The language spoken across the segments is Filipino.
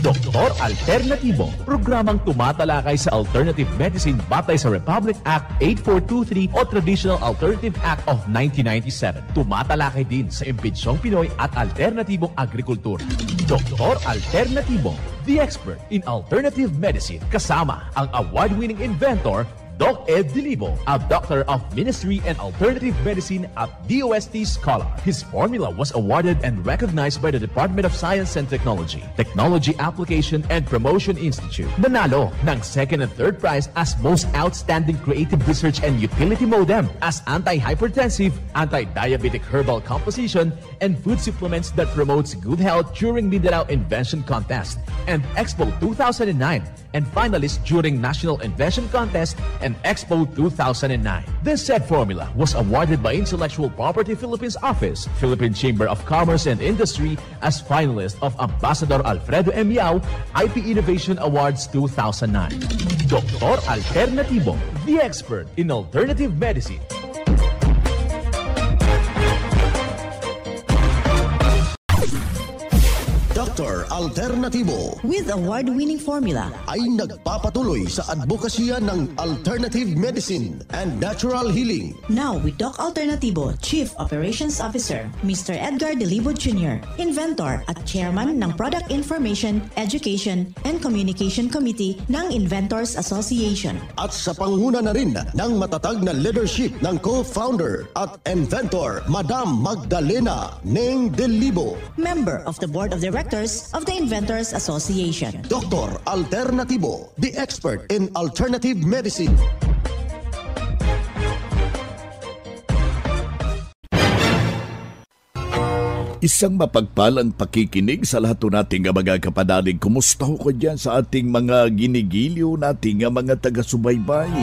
Doktor Alternatibo, programang tumatalakay sa alternative medicine batay sa Republic Act 8423 o Traditional Alternative Act of 1997. Tumatalakay din sa imbitsyong Pinoy at alternatibong agrikultura. Doktor Alternatibo, the expert in alternative medicine, kasama ang award-winning inventor Doc Ed Dilibo, a doctor of ministry and alternative medicine at DOST Scholar. His formula was awarded and recognized by the Department of Science and Technology, Technology Application and Promotion Institute. Nanalo ng second and third prize as Most Outstanding Creative Research and Utility Modem, as anti-hypertensive, anti-diabetic herbal composition, and food supplements that promotes good health during Mindanao Invention Contest and Expo 2009, and finalist during National Invention Contest and Expo 2009. This said formula was awarded by Intellectual Property Philippines Office, Philippine Chamber of Commerce and Industry as finalist of Ambassador Alfredo M. Yao IP Innovation Awards 2009. Doktor Alternatibo, the expert in alternative medicine. Dr. Alternatibo with award-winning formula ay nagpapatuloy sa advokasya ng alternative medicine and natural healing. Now with Doc Alternatibo, Chief Operations Officer, Mr. Edgar Dilibo Jr., Inventor at Chairman ng Product Information, Education and Communication Committee ng Inventors Association. At sa panguna na rin ng matatag na leadership ng co-founder at inventor, Madam Magdalena Neng Dilibo, Member of the Board of Directors of the Inventors Association. Dr. Alternatibo, the expert in alternative medicine. Isang mapagpalang pakikinig sa lahat nating mga kapanalig. Kumusta ko dyan sa ating mga ginigiliw nating mga taga-subaybay?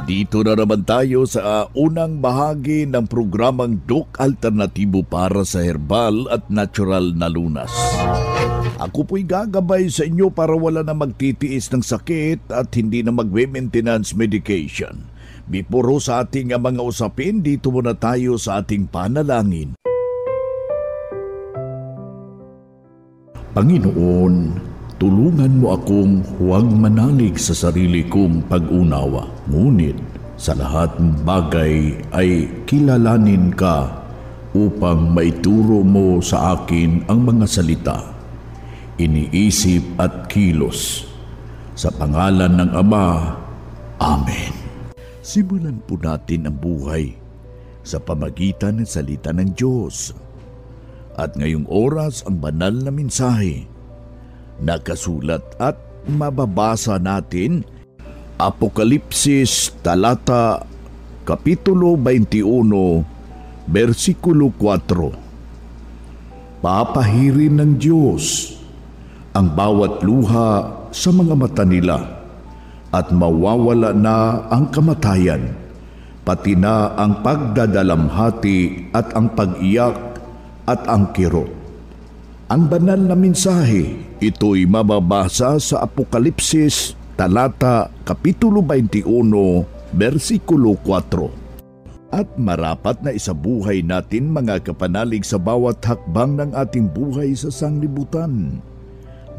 Dito na naman tayo sa unang bahagi ng programang Doc Alternatibo para sa herbal at natural na lunas. Ako po'y gagabay sa inyo para wala na magtitiis ng sakit at hindi na mag-maintenance medication. Before sa ating mga usapin, dito muna tayo sa ating panalangin. Panginoon, tulungan mo akong huwag manalig sa sarili kong pag-unawa. Ngunit sa lahat ng bagay ay kilalanin ka upang maituro mo sa akin ang mga salita, iniisip at kilos. Sa pangalan ng Ama, Amen. Simulan po natin ang buhay sa pamagitan ng salita ng Diyos. At ngayong oras ang banal na mensahe nakasulat at mababasa natin Apokalipsis talata kapitulo 21 bersikulo 4. Papahirin ng Diyos ang bawat luha sa mga mata nila at mawawala na ang kamatayan, pati na ang pagdadalamhati at ang pag-iyak at ang kirot. Ang banal na mensahe, ito'y mababasa sa Apokalipsis, talata, kapitulo 21, bersikulo 4. At marapat na isabuhay natin mga kapanalig sa bawat hakbang ng ating buhay sa sanglibutan.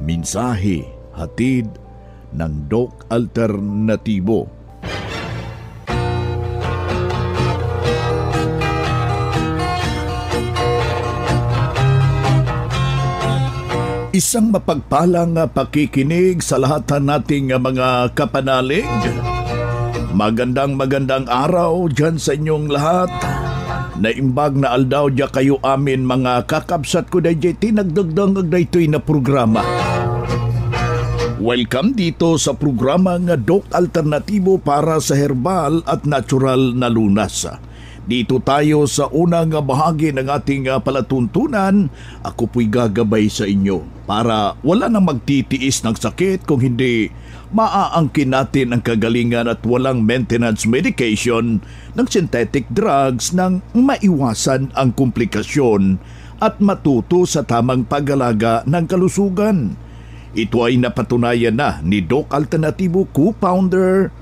Mensahe, hatid ng Doc Alternatibo. Isang mapagpalang pakikinig sa lahat nating mga kapanalig. Magandang araw dyan sa inyong lahat. Naimbag na aldaw dya kayo amin mga kakabsat ko na dyan tinagdagdang agdaytoy na programa. Welcome dito sa programa nga Doc Alternatibo para sa herbal at natural na lunas. Dito tayo sa unang bahagi ng ating palatuntunan. Ako po'y gagabay sa inyo para wala nang magtitiis ng sakit kung hindi maaangkin natin ang kagalingan at walang maintenance medication ng synthetic drugs nang maiwasan ang komplikasyon at matuto sa tamang pag-alaga ng kalusugan. Ito ay napatunayan na ni Doc Alternatibo co-founder,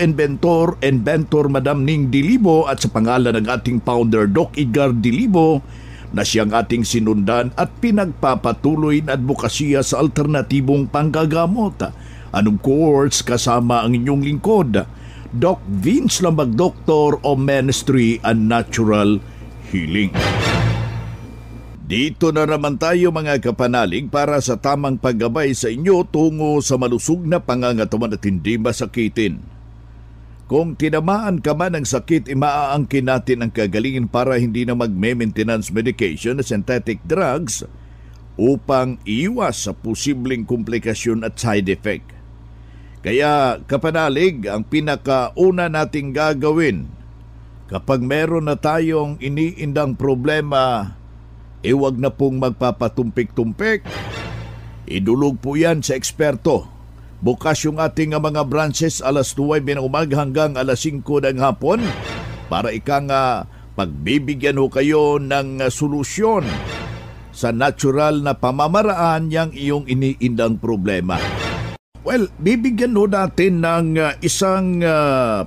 inventor Madam Ning Dilibo at sa pangalan ng ating founder Doc Edgar Dilibo, na siyang ating sinundan at pinagpapatuloy na advokasya sa alternatibong panggagamot. Anong course kasama ang inyong lingkod, Doc Vince Lambag, Doctor of Ministry and Natural Healing. Dito na naman tayo mga kapanalig para sa tamang paggabay sa inyo tungo sa malusog na pangangatawan at hindi masakitin. Kung tinamaan ka man ng sakit, imaaangkin natin ang kagalingin para hindi na mag-maintenance medication na synthetic drugs upang iwas sa posibleng komplikasyon at side effect. Kaya kapanalig, ang pinakauna nating gagawin kapag meron na tayong iniindang problema, huwag na pong magpapatumpik-tumpik. Idulog po yan sa eksperto. Bukas yung ating mga branches alas 9 ng umaga hanggang alas 5 ng hapon para pagbibigyan ho kayo ng solusyon sa natural na pamamaraan yang iyong iniindang problema. Well, bibigyan ho natin ng isang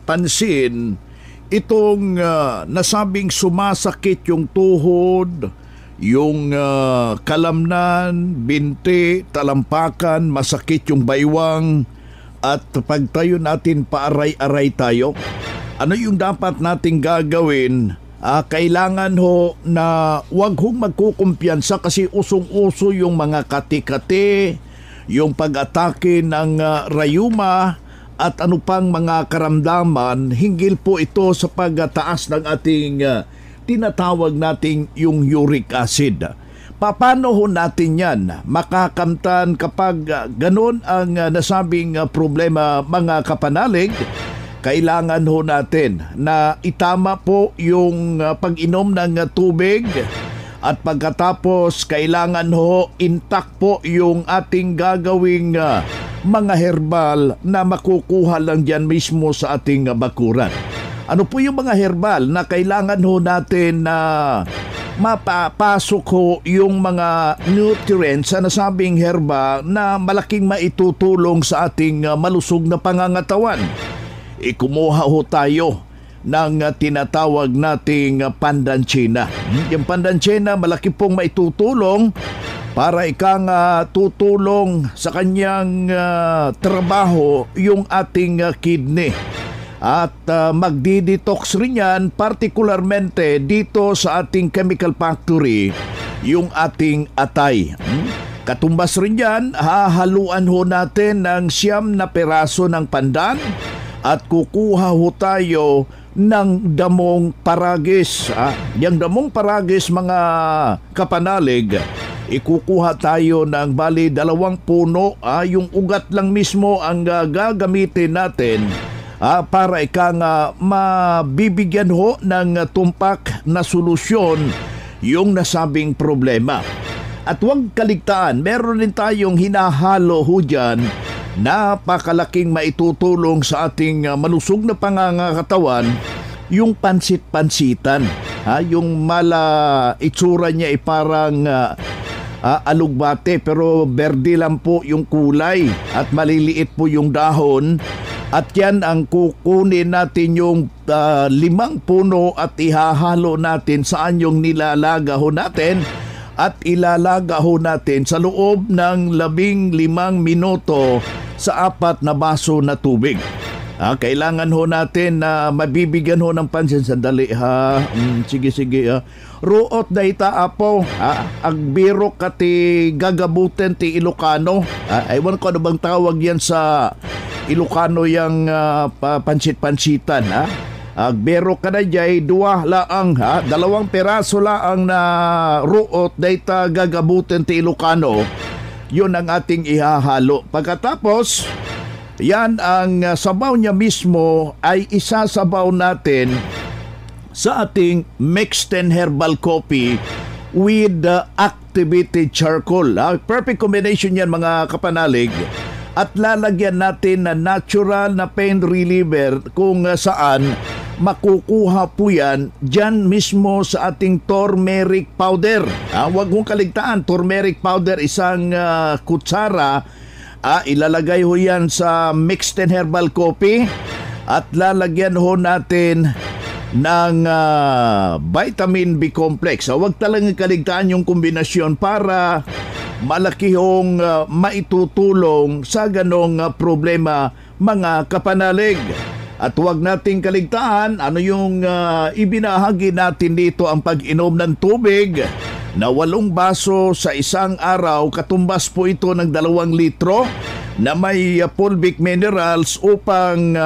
pansin itong nasabing sumasakit yung tuhod, yung kalamnan, binti, talampakan, masakit yung baywang, at pagtayo natin paaray-aray tayo. Ano yung dapat nating gagawin? Kailangan ho na wag hong magkukumpiyansa kasi usong-uso yung mga kati-kati, yung pag-atake ng rayuma at ano pang mga karamdaman. Hinggil po ito sa pagtaas ng ating tinatawag nating yung uric acid. Paano ho natin yan makakamtan kapag ganun ang nasabing problema mga kapanalig? Kailangan ho natin na itama po yung pag-inom ng tubig at pagkatapos kailangan ho intact po yung ating gagawing mga herbal na makukuha lang dyan mismo sa ating bakuran. Ano po yung mga herbal na kailangan ho natin na mapapasok ho yung mga nutrients sa nasabing herba na malaking maitutulong sa ating malusog na pangangatawan? Kumuha ho tayo ng tinatawag nating pandantsina. Yung pandantsina malaki pong maitutulong para tutulong sa kanyang trabaho yung ating kidney. At magdi-detox rin yan, partikularmente dito sa ating chemical factory, yung ating atay. Katumbas rin yan, hahaluan ho natin ng 9 na peraso ng pandan at kukuha ho tayo ng damong paragis. Yung damong paragis mga kapanalig, ikukuha tayo ng bali 2 puno. Yung ugat lang mismo ang gagamitin natin para mabibigyan ho ng tumpak na solusyon yung nasabing problema. At huwag kaligtaan, meron din tayong hinahalo ho dyan, napakalaking maitutulong sa ating malusog na pangangatawan, yung pansit-pansitan. Yung itsura niya parang alugbate pero berde lang po yung kulay at maliliit po yung dahon. At yan ang kukunin natin yung 5 puno at ihahalo natin saan yung nilalaga ho natin at ilalaga ho natin sa loob ng 15 minuto sa 4 na baso na tubig. Kailangan ho natin na mabibigyan ho ng pansin. Sandali ha. Sige. Ruot da ita apo. Agbiro kati gagabutin ti Ilocano. Aywan ko ano bang tawag yan sa Ilocano yung pansit-pansitan. Agbiro ka na jay 2 laang 2 peraso laang na ruot da ita gagabutin ti Ilocano. Yun ang ating ihahalo. Pagkatapos, yan ang sabaw niya mismo ay isasabaw natin sa ating mixed and herbal coffee with activated charcoal. Perfect combination yan mga kapanalig. At lalagyan natin na natural na pain reliever kung saan makukuha po yan dyan mismo sa ating turmeric powder. Huwag mong kaligtaan, turmeric powder, 1 kutsara. Ilalagay ho yan sa mixed and herbal coffee at lalagyan ho natin ng vitamin B complex. So, huwag talagang kaligtaan yung kombinasyon para malakihong maitutulong sa ganong problema, mga kapanalig. At huwag nating kaligtaan ano yung ibinahagi natin dito, ang pag-inom ng tubig na 8 baso sa isang araw. Katumbas po ito ng 2 litro na may fulvic minerals upang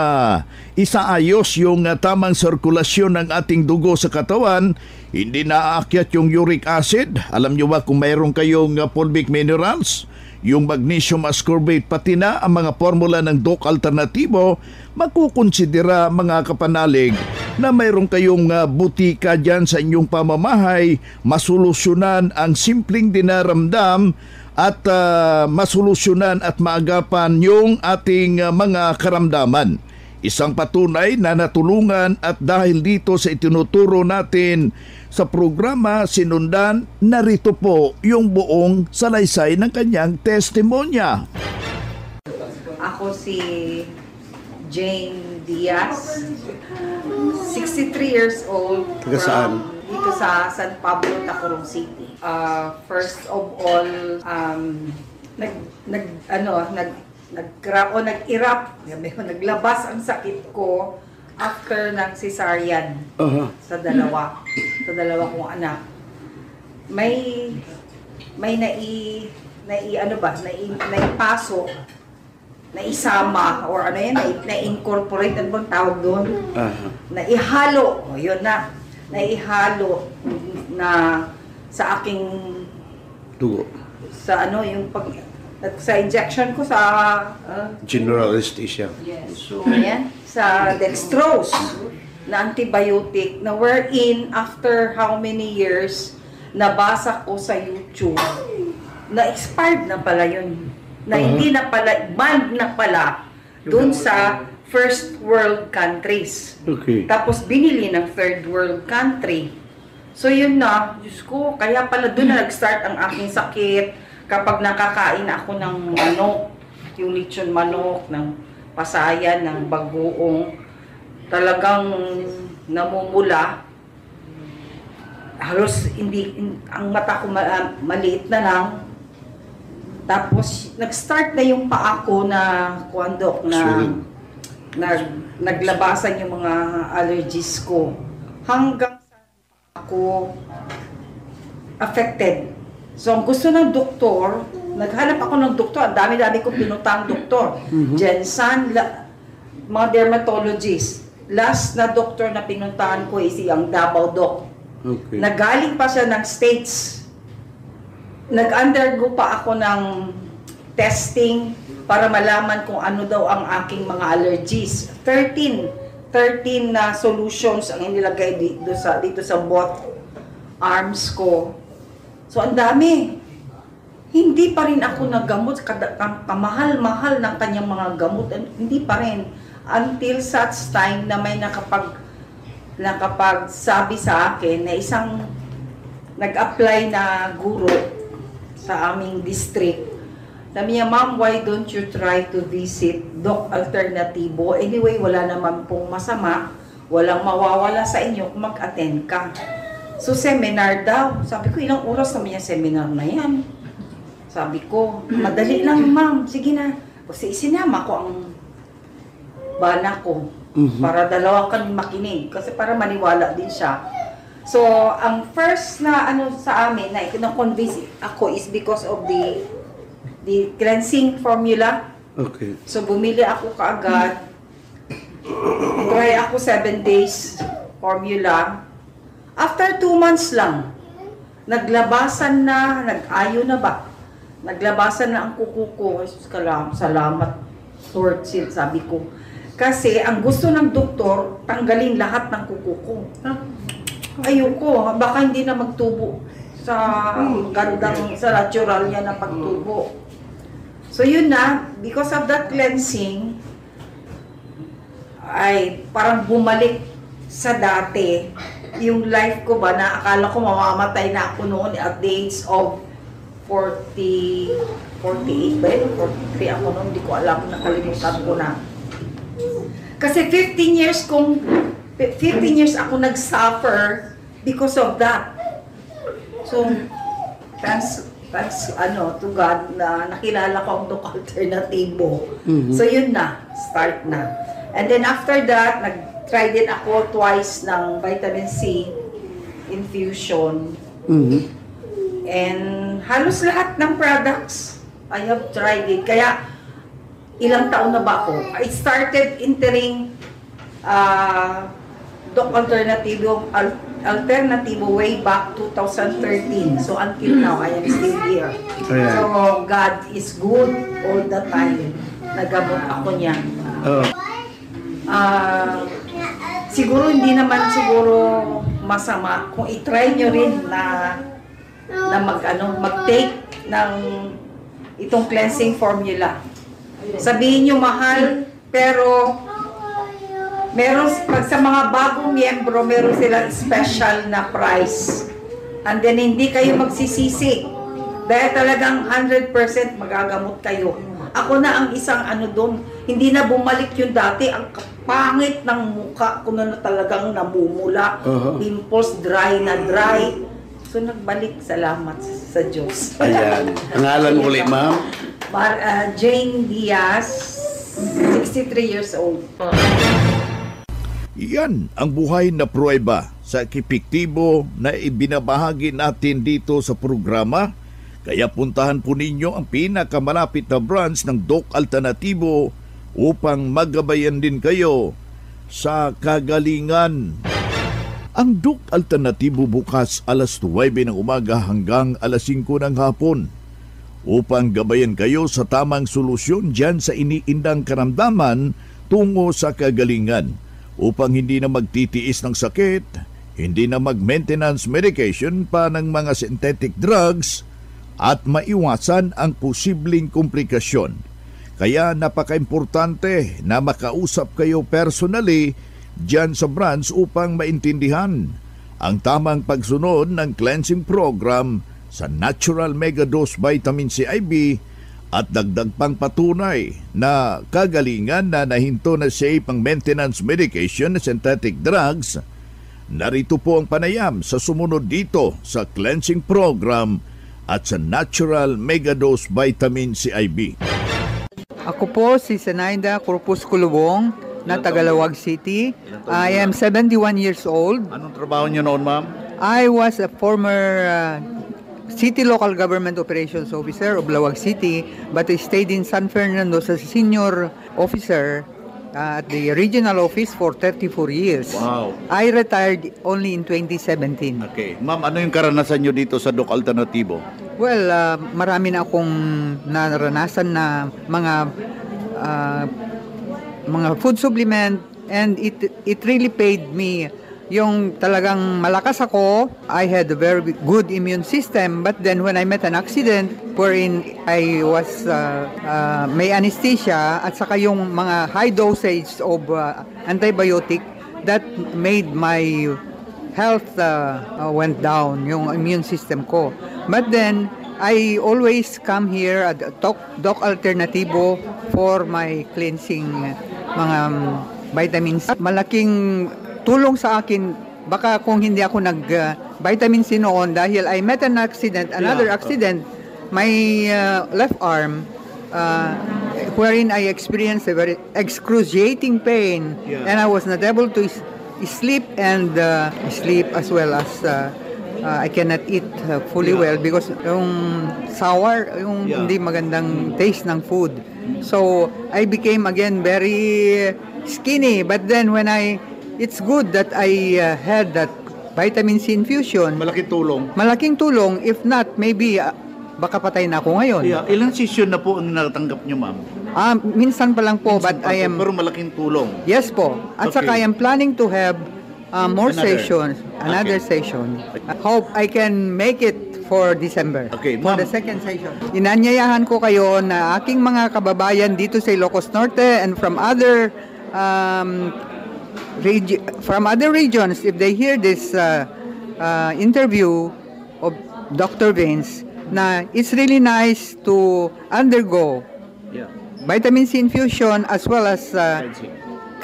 isaayos yung tamang sirkulasyon ng ating dugo sa katawan. Hindi naaakyat yung uric acid. Alam nyo ba kung mayroon kayong fulvic minerals, yung magnesium ascorbate, pati na ang mga formula ng DOC alternatibo, makukonsidera, mga kapanalig, na mayroon kayong butika dyan sa inyong pamamahay, masolusyonan ang simpleng dinaramdam at masolusyonan at maagapan yung ating mga karamdaman. Isang patunay na natulungan, at dahil dito sa itinuturo natin sa programa Sinundan, narito po yung buong salaysay ng kanyang testimonya. Ako si Jane Diaz, 63 years old. Taga saan? Dito sa San Pablo, Tacurong City. First of all, naglabas ang sakit ko after ng cesarean sa dalawa kong anak. May naipaso, naisama, or ano yan, na-incorporate, ano bang tawag doon? Naihalo, yun na. Naihalo na sa aking Dugo. sa ano, yung sa injection ko sa General anesthesia. yes, so yan, sa dextrose na antibiotic, na wherein after how many years nabasa ko sa YouTube na expired na pala yun, na hindi na pala, banned na pala dun sa first world countries. Okay. Tapos binili ng third world country. So yun na, Diyos ko, kaya pala doon na nag-start ang aking sakit kapag nakakain ako ng manok, yung lechon manok, ng pasayan, ng bagoong, talagang namumula. Halos ang mata ko maliit na lang. Tapos nag-start na yung paa ko na kuandok na naglabasan yung mga allergies ko. Hanggang sa ako affected. So, ang gusto ng doktor, naghanap ako ng doktor, ang dami-dami kong pinutang doktor. Jensen, mga dermatologist. Last na doktor na pinuntahan ko is yung Davao Doc. Okay. Nagaling pa siya ng States. Nag-undergo pa ako ng testing para malaman kung ano daw ang aking mga allergies. 13 na solutions ang inilagay dito sa both arms ko. So, ang dami. Hindi pa rin ako naggamot. Kamahal-mahal ng kanyang mga gamot. Hindi pa rin. Until such time na may nakapagsabi sa akin na isang nag-apply na guro sa aming district. Sabi niya, "Ma'am, why don't you try to visit Doc Alternativo? Anyway, wala naman pong masama. Walang mawawala sa inyo kung mag-attend ka." So, seminar daw. Sabi ko, ilang oras naman yung seminar na yan? Sabi ko, madali lang, ma'am. Sige na. Kasi isinama ko ang bana ko. Para dalawa kami makinig. Kasi para maniwala din siya. So, ang first na ano sa amin, na convince ako is because of the cleansing formula. Okay. So, bumili ako kaagad. Try ako 7 days formula. After 2 months lang, naglabasan na, nag-ayo na ba? Naglabasan na ang kuko ko. Salamat, Lord, sabi ko. Kasi ang gusto ng doktor, tanggalin lahat ng kuko ko. Ayoko, baka hindi na magtubo sa gandang, sa natural niya na pagtubo. So yun na, because of that cleansing, ay parang bumalik sa dati. Yung life ko ba, na akala ko mamamatay na ako noon at the age of 48 ba yun? 43 ako noon, hindi ko alam, nakalimutan ko na. Kasi 15 years kong 15 years ako nag-suffer because of that. So, thanks to God na nakilala ko ang Doc Alternativo. So yun na, start na. And then after that, nag-try din ako twice ng vitamin C infusion. And halos lahat ng products, I have tried it. Kaya ilang taon na ba ako? I started entering Doc Alternativo way back 2013. So until now, I am still here. Ayan. So God is good all the time. Nagamot ako niyan. Siguro hindi naman masama kung i-try nyo rin na mag-take ng itong cleansing formula. Sabihin nyo mahal, pero pag sa mga bagong miyembro, meron silang special na price. And then, hindi kayo magsisisi. Dahil talagang 100% magagamot kayo. Ako na ang isang doon, hindi na bumalik yung dati. Ang pangit ng mukha ko na talagang namumula. Pimples, dry na dry. So, nagbalik. Salamat sa Diyos. Ayan. Ang ngalan uli, ma'am? Jane Diaz, 63 years old. Yan ang buhay na pruweba sa epektibo na ibinabahagi natin dito sa programa. Kaya puntahan po ninyo ang pinakamalapit na branch ng Doc Alternativo upang magabayan din kayo sa kagalingan. Ang Doc Alternativo bukas alas 9 ng umaga hanggang alas 5 ng hapon upang gabayan kayo sa tamang solusyon dyan sa iniindang karamdaman tungo sa kagalingan. Upang hindi na magtitiis ng sakit, hindi na mag-maintenance medication pa ng mga synthetic drugs at maiwasan ang posibleng komplikasyon. Kaya napaka-importante na makausap kayo personally dyan sa branch upang maintindihan ang tamang pagsunod ng cleansing program sa Natural Mega Dose Vitamin C IV at dagdag pang patunay na kagalingan na nahinto na safe ang maintenance medication na synthetic drugs. Narito po ang panayam sa sumunod dito sa cleansing program at sa Natural Mega Dose Vitamin C IV. Ako po si Zenaida Corpus-Culubong na Tagalawag City. I am 71 years old. Anong trabaho niyo noon, ma'am? I was a former City Local Government Operations Officer of Lawag City, but I stayed in San Fernando as a senior officer at the regional office for 34 years. Wow. I retired only in 2017. Okay. Ma'am, ano yung karanasan niyo dito sa Doc Alternativo? Well, marami na akong naranasan na mga food supplement, and it really paid me. Yung talagang malakas ako, I had a very good immune system, but then when I met an accident wherein I was may anesthesia at saka yung mga high dosage of antibiotic, that made my health went down, yung immune system ko. But then I always come here at Doc Alternativo for my cleansing mga vitamins. Malaking tulong sa akin, baka kung hindi ako vitamin C noon dahil I met an accident, another accident, my left arm, wherein I experienced a very excruciating pain, and I was not able to sleep and sleep as well as I cannot eat fully well because yung sour, yung hindi magandang taste ng food. So I became again very skinny, but then it's good that I had that vitamin C infusion. Malaking tulong. Malaking tulong. If not, maybe baka patay na ako ngayon. Yeah. Ilang session na po ang natanggap niyo, ma'am? Minsan pa lang po, but I am... Pero malaking tulong. Yes po. At saka I am planning to have more sessions. Another session. I hope I can make it for December. Okay, for ma'am. the second session. Inanyayahan ko kayo na aking mga kababayan dito sa Ilocos Norte and from other regions, if they hear this interview of Dr. Vince, na it's really nice to undergo vitamin C infusion as well as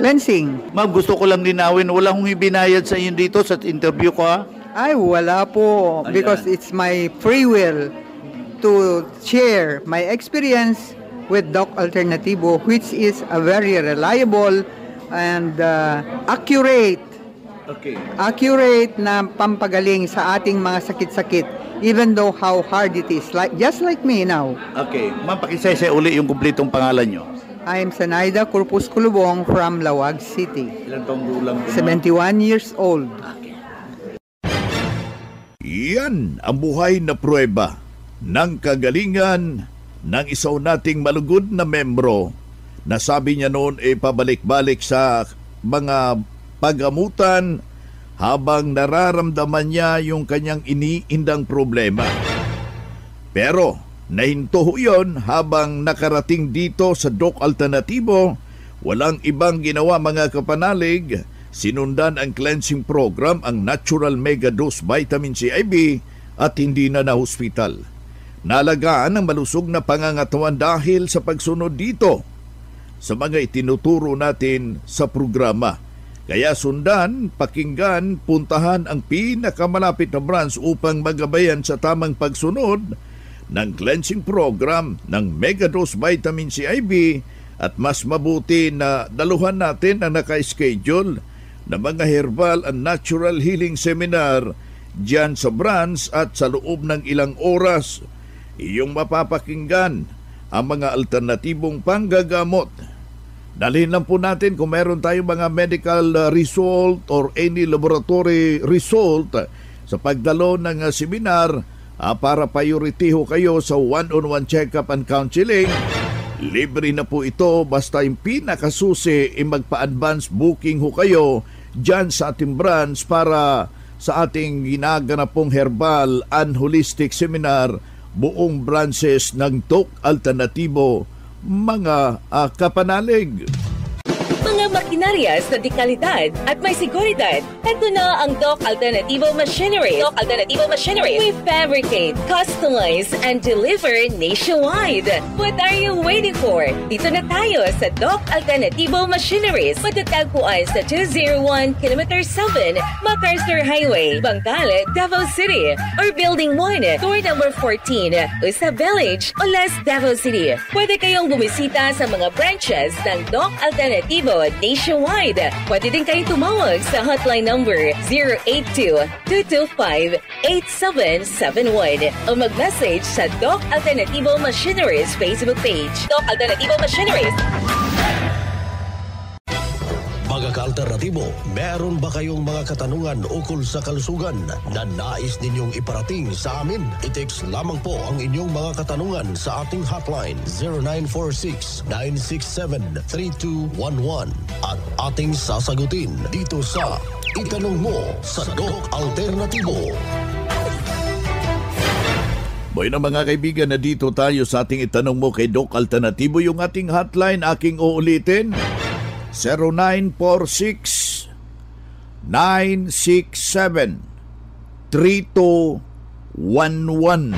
cleansing. Ma'am, gusto ko lang linawin, wala akong ibinayad sa inyo dito sa interview ko, ha? Ay, wala po. Ayan. Because it's my free will to share my experience with Doc Alternativo, which is a very reliable and accurate na pampagaling sa ating mga sakit-sakit, even though how hard it is, just like me now. Okay. Ma'am, pakisay uli yung kumpletong pangalan nyo. I am Sanaida Corpus Culubong from Lawag City. Ilan taong gulang po, 71 years old. Yan ang buhay na pruweba ng kagalingan ng isaw nating malugod na membro na sabi niya noon pabalik-balik sa mga pagamutan habang nararamdaman niya yung kanyang iniindang problema. Pero nahinto yun habang nakarating dito sa Doc Alternativo, walang ibang ginawa mga kapanalig, sinundan ang cleansing program, ang Natural Mega Dose Vitamin C IV at hindi na hospital. Nalagaan ang malusog na pangangatawan dahil sa pagsunod dito sa mga itinuturo natin sa programa. Kaya sundan, pakinggan, puntahan ang pinakamalapit na branch upang magabayan sa tamang pagsunod ng cleansing program ng Megadose Vitamin C IV at mas mabuti na daluhan natin ang naka-schedule na mga herbal and natural healing seminar dyan sa branch at sa loob ng ilang oras iyong mapapakinggan ang mga alternatibong panggagamot. Dalhin lang po natin kung meron tayong mga medical result or any laboratory result sa pagdalo ng seminar para priority ho kayo sa one-on-one check-up and counseling. Libre na po ito basta yung pinakasusi magpa-advance booking ho kayo dyan sa ating branch para sa ating ginaganap pong herbal and holistic seminar buong branches ng Doc Alternativo, mga kapanalig. Mga makinarias na dekalidad at may seguridad. Ito na ang Doc Alternativo Machinery. Doc Alternativo Machinery. We fabricate, customize, and deliver nationwide. What are you waiting for? Dito na tayo sa Doc Alternativo Machineries. Matatagpuan sa 201 km 7 MacArthur Highway, Bangkal, Davao City. Or Building 1, Door number 14, Usa Village, Olas, Davao City. Pwede kayong bumisita sa mga branches ng Doc Alternativo nationwide. Pwede din kayong tumawag sa hotline number 082-225-8771 o mag-message sa Doc Alternativo Machineries Facebook page. Doc Alternativo Machineries. Mga ka-alternatibo, meron ba kayong mga katanungan ukol sa kalusugan na nais ninyong iparating sa amin? I-text lamang po ang inyong mga katanungan sa ating hotline 0946-967-3211 at ating sasagutin dito sa Itanong Mo sa Doc Alternatibo. Boy na mga kaibigan, na dito tayo sa ating Itanong Mo kay Doc Alternativo. Yung ating hotline, aking uulitin, 0946-967-3211.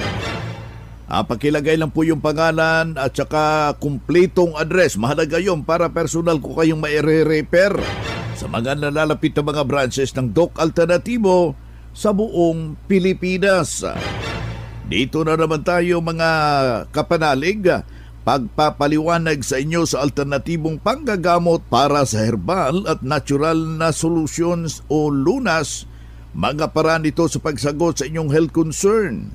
Pakilagay lang po yung pangalan at saka kumpletong address. Mahalaga yun para personal ko kayong maire-repair sa mga nalalapit na mga branches ng Doc Alternativo sa buong Pilipinas. Dito na naman tayo mga kapanalig, pagpapaliwanag sa inyo sa alternatibong panggagamot para sa herbal at natural na solutions o lunas, mga paraan ito sa pagsagot sa inyong health concern.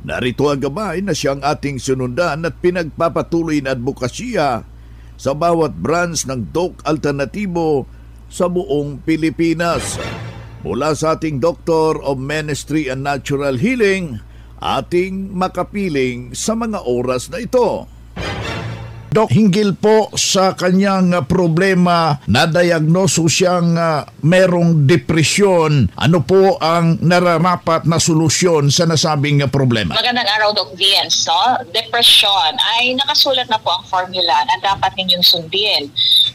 Narito ang gabay na siyang ating sunundan at pinagpapatuloy na advokasya sa bawat branch ng Doc Alternativo sa buong Pilipinas. Mula sa ating Doctor of Ministry and Natural Healing, ating makapiling sa mga oras na ito. Dok, hinggil po sa kanyang problema, na-diagnoso siyang merong depresyon. Ano po ang nararapat na solusyon sa nasabing problema? Magandang araw, Doc Vince. No? Depression ay nakasulat na po ang formula na dapat ninyong sundin.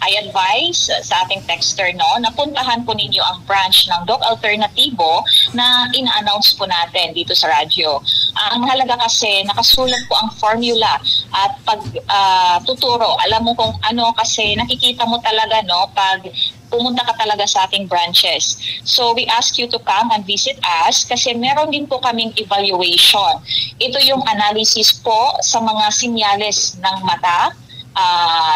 I advise sa ating texter na puntahan po ninyo ang branch ng Doc Alternativo na ina-announce po natin dito sa radyo. Ang mahalaga kasi nakasulat po ang formula at tuturo. Alam mo kung ano, kasi nakikita mo talaga, no, pag pumunta ka talaga sa ating branches. So we ask you to come and visit us kasi meron din po kaming evaluation. Ito yung analysis po sa mga sinyales ng mata,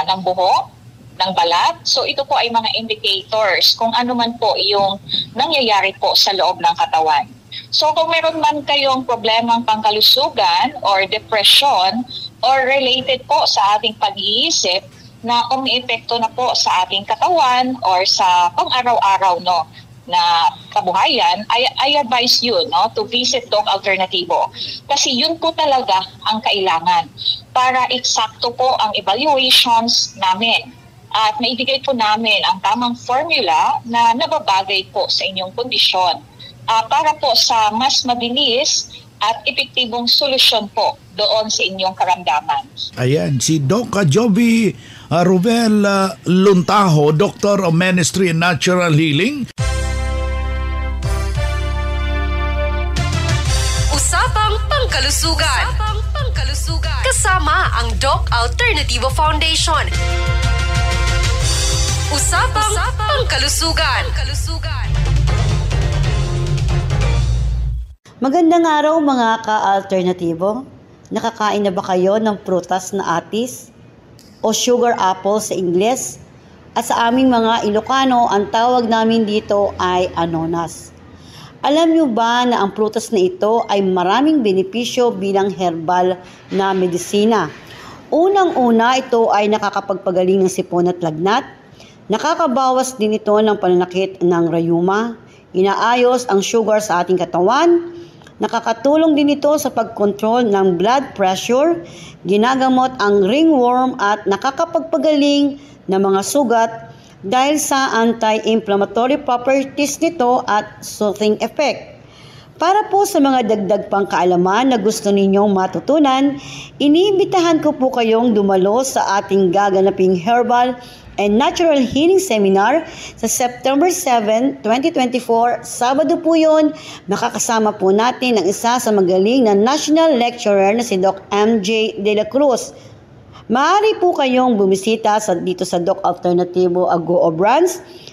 ng buhok, ng balat. So ito po ay mga indicators kung ano man po yung nangyayari po sa loob ng katawan. So kung meron man kayong problemang pangkalusugan or depression or related po sa ating pag-iisip na umiepekto na po sa ating katawan or sa pang-araw-araw, no, na kabuhayan, I advise you, no, to visit Doc Alternativo. Kasi yun po talaga ang kailangan para eksakto po ang evaluations namin. At maibigay po namin ang tamang formula na nababagay po sa inyong kondisyon para po sa mas mabilis at epektibong solusyon po doon sa inyong karamdaman. Ayan, si Doc Joby Ruvel Luntaho, Doctor of Ministry in Natural Healing. Usapang Pangkalusugan. Kasama ang Doc Alternativo Foundation. Usapang Pangkalusugan. Magandang araw mga ka-alternatibo. Nakakain na ba kayo ng prutas na atis o sugar apple sa Ingles? At sa aming mga Ilocano, ang tawag namin dito ay anonas. Alam niyo ba na ang prutas na ito ay maraming benepisyo bilang herbal na medisina? Unang-una, ito ay nakakapagpagaling ng sipon at lagnat. Nakakabawas din ito ng pananakit ng rayuma. Inaayos ang sugar sa ating katawan. Nakakatulong din ito sa pagkontrol ng blood pressure, ginagamot ang ringworm at nakakapagpagaling ng mga sugat dahil sa anti-inflammatory properties nito at soothing effect. Para po sa mga dagdag pang kaalaman na gusto ninyong matutunan, iniimbitahan ko po kayong dumalo sa ating gaganaping herbal and Natural Healing Seminar sa September 7, 2024. Sabado po yun. Makakasama po natin ang isa sa magaling na national lecturer na si Doc MJ De La Cruz. Maaari po kayong bumisita dito sa Doc Alternativo Agoo Branch.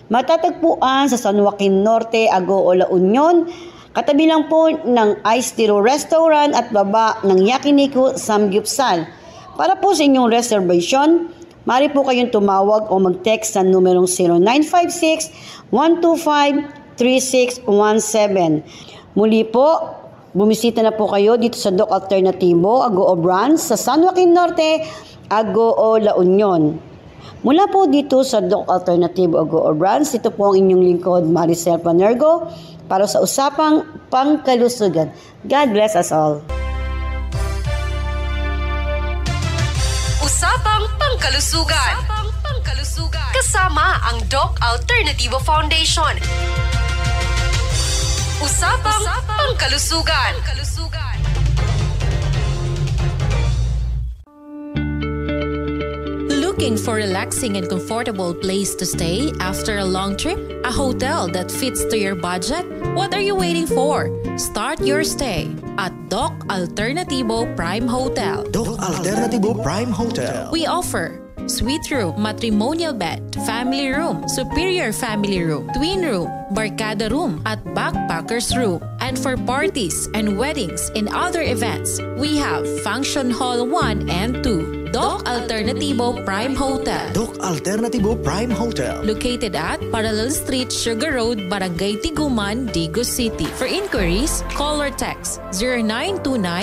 Matatagpuan sa San Joaquin Norte, Agoo, La Union. Katabi lang po ng Ice Tiro Restaurant at baba ng Yakiniku, Samgyupsal. Para po sa inyong reservation, maaari po kayong tumawag o mag-text sa numerong 0956-125-3617. Muli po, bumisita na po kayo dito sa Doc Alternativo Agoo Branch sa San Joaquin Norte, Agoo, La Union. Mula po dito sa Doc Alternativo Agoo Branch, ito po ang inyong lingkod, Maricel Panergo, para sa Usapang Pangkalusugan. God bless us all. Usapang Pangkalusugan. Kasama ang Doc Alternativo Foundation. Usapang Pangkalusugan. Looking for a relaxing and comfortable place to stay after a long trip? A hotel that fits to your budget? What are you waiting for? Start your stay at Doc Alternativo Prime Hotel. Doc Alternativo Prime Hotel. We offer suite room, matrimonial bed, family room, superior family room, twin room, barkada room, at backpackers room. And for parties and weddings and other events, we have Function Hall 1 and 2. Doc Alternativo Prime Hotel. Doc Alternativo Prime Hotel. Located at Parallel Street, Sugar Road, Barangay Tiguman, Digos City. For inquiries, call or text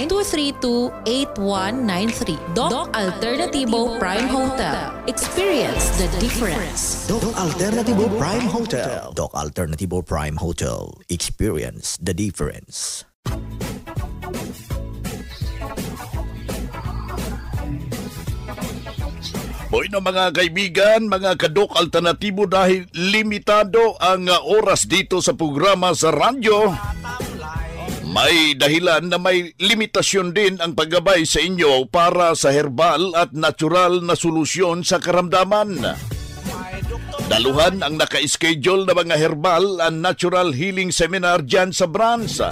0929-232-8193. Doc Alternativo Prime Hotel. Experience the difference. Doc Alternativo Prime Hotel. Doc Alternativo Prime Hotel. Experience the difference. Boy na mga kaibigan, mga kadok alternatibo, dahil limitado ang oras dito sa programa sa radyo, may dahilan na may limitasyon din ang paggabay sa inyo para sa herbal at natural na solusyon sa karamdaman. Daluhan ang naka-schedule na mga herbal and natural healing seminar dyan sa branch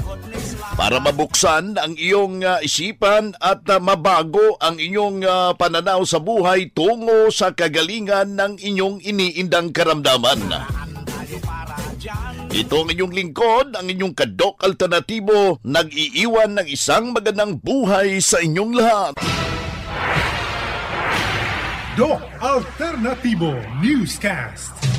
para mabuksan ang iyong isipan at mabago ang inyong pananaw sa buhay tungo sa kagalingan ng inyong iniindang karamdaman. Ito ang inyong lingkod, ang inyong Kadok Alternatibo, nag-iiwan ng isang magandang buhay sa inyong lahat. Doc Alternativo Newscast.